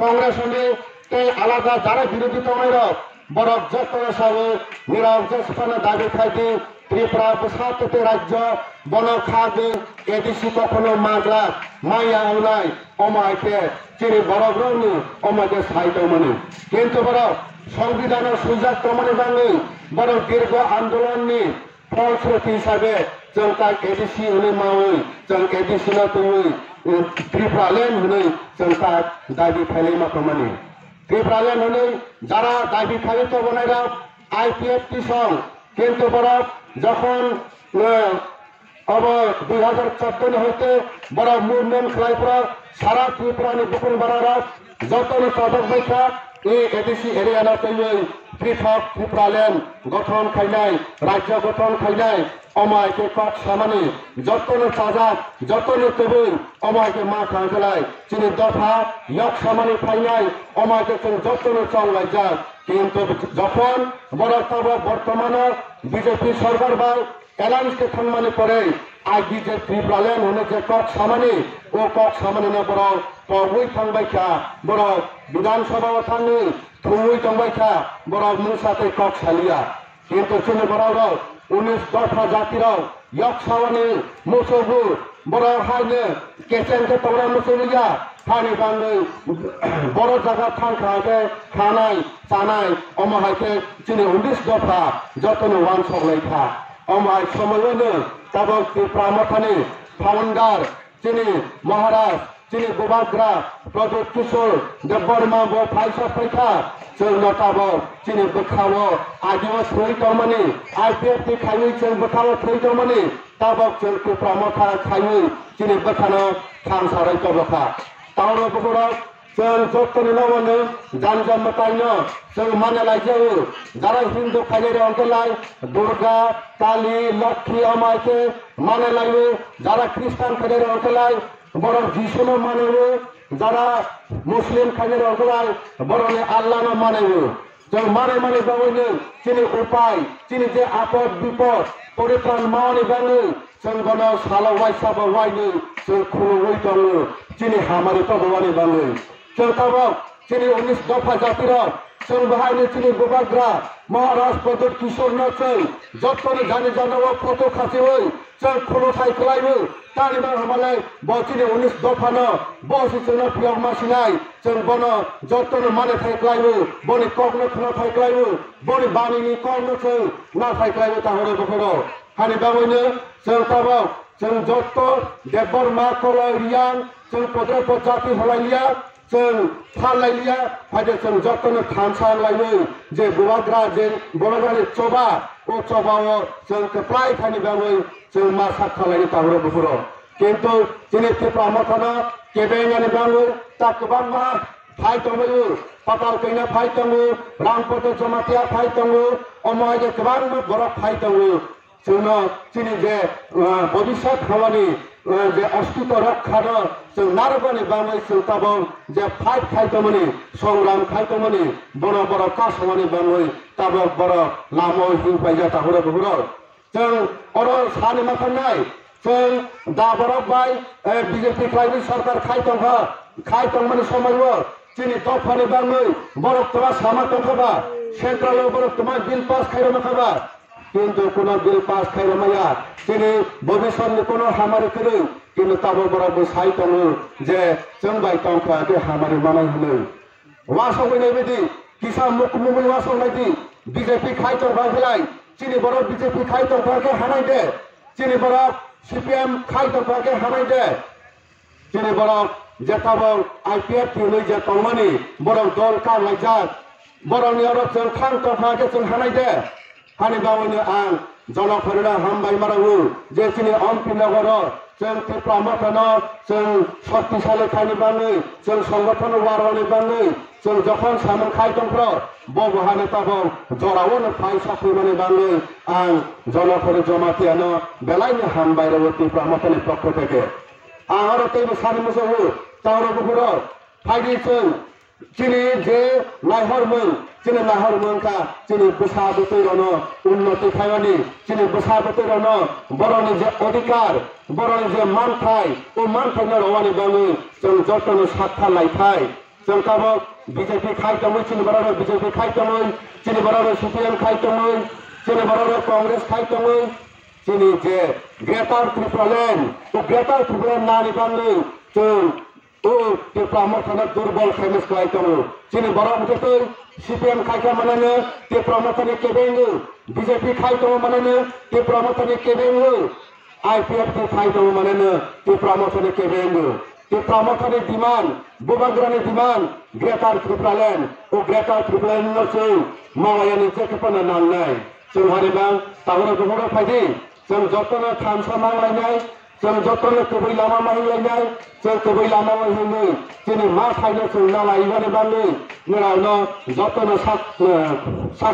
কংগ্রেস হলে আলাদা যারা বিরোধী তমের বরফ যত সাবে নীরব যেখানে দাবি খাইতে ত্রিপুরা বসাতে রাজ্য বন খাগে এদিসি কখনো মাগলা মাইয়া হলাই অমায়কে চিনি বরফ রঙনি অমাকে সাহিত্য মনে কিন্তু বরফ সংবিধানের সুযোগ প্রমাণে বাঙে বরফ দীর্ঘ আন্দোলননি ফলশ্রুতি হিসাবে जों एडिसि हनै मावै जों एडिसिना तुमै त्रिपुरा लेन हनै जों दाबि खायलै माखामानि त्रिपुरा लेन हनै যারা দাবি খালি তো বনাইরা आईपीएफ টিসং কিন্তু বরফ যখন अब 2014 হইতে বড় মুভমেন্ট খাইপুরা সারা ত্রিপুরানি বুকুন বারারা যতন চদক বাইখা এই এডিসি এরিয়ানা তৈরি পৃথক ত্রিপুরা লেন গঠন খাইনাই রাজ্য গঠন খাইনাই অমায়কে কক সামানে যতনে চাজাক যতনে তবুই অমায়কে মা খাঁজলাই চিনি দফা ইয়ক সামানে ফাইনাই অমায়কে যতনে চংলাই যাক কিন্তু যখন বড় তব বর্তমানে বিজেপি সরকার বা এলান্সকে থানমানে পরে আগে যে ত্রিপুরা লেন হনে যে কক সামানে ও কক সামানে না বড় তবুই থানবাইখা বড় বিধানসভা থানি থুই থানবাইখা বড় মুসাতে কক সালিয়া কিন্তু চিনি বড় 19 দফা জাতিরাও ইয়ক সামানে মুসবু বড় হাইনে কেসেনকে তোমরা মুসলিয়া ফানি বাংলে বড় জায়গা থান খাওয়াকে খানাই চানাই অমাহাইকে চিনি 19 দফা যতন ওয়ান সগলাইখা অমায় সময়নে তাবক ত্রিপুরা মথানি ফাউন্ডার চিনি মহারাজ চিনি গোবাগ্রা প্রদীপ কিশোর দেববর্মা ব ফাইসা ফাইখা जों नटाबो चिनि बखावो आदिवा थै तमनि आईपीएफ नि खायि जों बखावो थै तमनि ताबक जों त्रिपुरा मथा खायि चिनि बखानो खाम साराय तबखा तावरो बगरा जों जतनि नवनो जानजा मतायनो जों मानालायजो जारा हिंदू खायरे अंकलाय दुर्गा काली लक्ष्मी अमायके मानालायो जारा ख्रिस्टान खायरे अंकलाय बड़ जिसुनो मानेयो যারা মুসলিম খানের অগলায় বরণে আল্লাহ না মানেও जों माने माने बावैनो चिनि उपाय चिनि जे आपद विपद परित्राण मावनि बाङै जों गनो सालावबाय साबावबायनो जों खुलुबै दङ चिनि हामारि तबवानि बाङै जों ताबक चिनि 19 दफा जातिरा जों बाहायनो चिनि गोबाग्रा महाराज प्रदीप किशोरनो जों जतने जानि जानाव फटो खासेवै जों खुलुथाय खालायनो तानिबा हमालाय बचिनि 19 दफानो बसि जोंनो पियाव मासिनाय जों बनो जतने माने थाय खालायनो बनि कगनो खुना थाय खालायनो बनि बानिनि कगनो जों ना थाय खालायनो ताहरे बखरो हानि बावैनो जों ताबक जों जत देबबर्मा कलय रियां जों पद्र जाति हलायलिया जों फालायलिया फायदे जों जतने थानसां लायनो जे गोबाग्रा जे बरगानि चबा ओ चबाव जों कप्लाय खानि बावै जों मा साखालायनो ताहरे बखरो किन्तु दिनै त्रिपुरा मथाना केबेंगानि बाङै ता गोबां मा फाइ दङो पाताल कैना फाइ दङो रामपद जमातिया फाइ दङो अमायगे गोबां बर' फाइ दङो जोंनो दिनै जे भबिष्यत खामानि जे अस्तित्व रक्षानो जों नारबानि बाङै जों ताबं जे फाइट खायदोमोनि संग्राम खायदोमोनि बर' बर' कासमानि बाङै ताबं बर' लामो हिंफायजा ताहरे बखरो जों अर सानि माथानाय जों दाबरक बाय बीजेपी क्लाइबी सरकार खायतंग माने समायो चिनि दफानि बाङै बरक तमा सामा तंखबा सेंट्रल बरक तमा बिल पास खायरमा खाबा किन्तु कोनो बिल पास खायरमाया चिनि भविष्यनि कोनो हामारि करे किन्तु ताबो बरक सायतंग जे जों बाय तंखा के हामारि मानाय हनै वासंगै बायदि किसा मुखमुमै वासंनायदि बीजेपी खायतंग बायलाय चिनि बरक बीजेपी खायतंग के हानाय दे चिनि बरक सीपीएम खायतंग के हानाय दे चिनि बरक जेताबो आईपीएफ नि जे तंगमानि बरक दल का लायजाक बरकनि अर जों थां तंखा के जों हानाय दे हानि बावैनो आं जनफोरनो हामबाय मारावो जे चिनि अम्पिनगर जों त्रिपुरा मथानो जों शक्तिशाली खायनि बाङै जों संगठन वारवानि बाङै जों जखन सामोन खायतंफ्र बबहानो ताबो जरावनो फाइ साख्रिमानि बाङै आं जनफोर जमातियानो बेलायनो हामबाय रावो त्रिपुरा मथानि पक्ष থেকে आं आरो तेबो सानि मोसौ तावरो बखरो फाइदि जों चिनि जे नायहरमोन चिनि नायहरमोनका चिनि बसा बोतैरनो उन्नति खायवानि चिनि बसा बोतैरनो बरनि जे अधिकार बरनि जे मानथाय ओ मानथायनो रवानि बाङै जों जतनो साथा लायथाय जों कामक बीजेपी खायतमै चिनि बराबर बीजेपी खायतमै चिनि बराबर सीपीएम खायतमै चिनि बराबर कांग्रेस खायतमै चिनि जे ग्रेटर त्रिपुरालेण्ड तो ग्रेटर त्रिपुरालेण्ड नानि बांगै जों तो त्रिपुरा मथाना दुर्बल खायमस खायतमै चिनि बराबर ते सीपीएम खायका माने त्रिपुरा मथानि केबेंगो बीजेपी खायतमै माने त्रिपुरा मथानि केबेंगो आईपीएफ के खायतमै माने त्रिपुरा मथानि केबेंगो त्रिपुरा मथानि डिमांड बुबाग्रानि डिमांड ग्रेटर त्रिपुरालेण्ड ओ ग्रेटर त्रिपुरालेण्ड नसै मावायानि जेकेपना नांनाय जों हारिबां तावरा गहरा फायदि जों जतन थामसा नांलायनाय जों जतन कबै लामा माहिलायनाय जों कबै लामा माहिनै दिनै मा थायनो जों नालायबानो बाङै नोरावनो जतन सा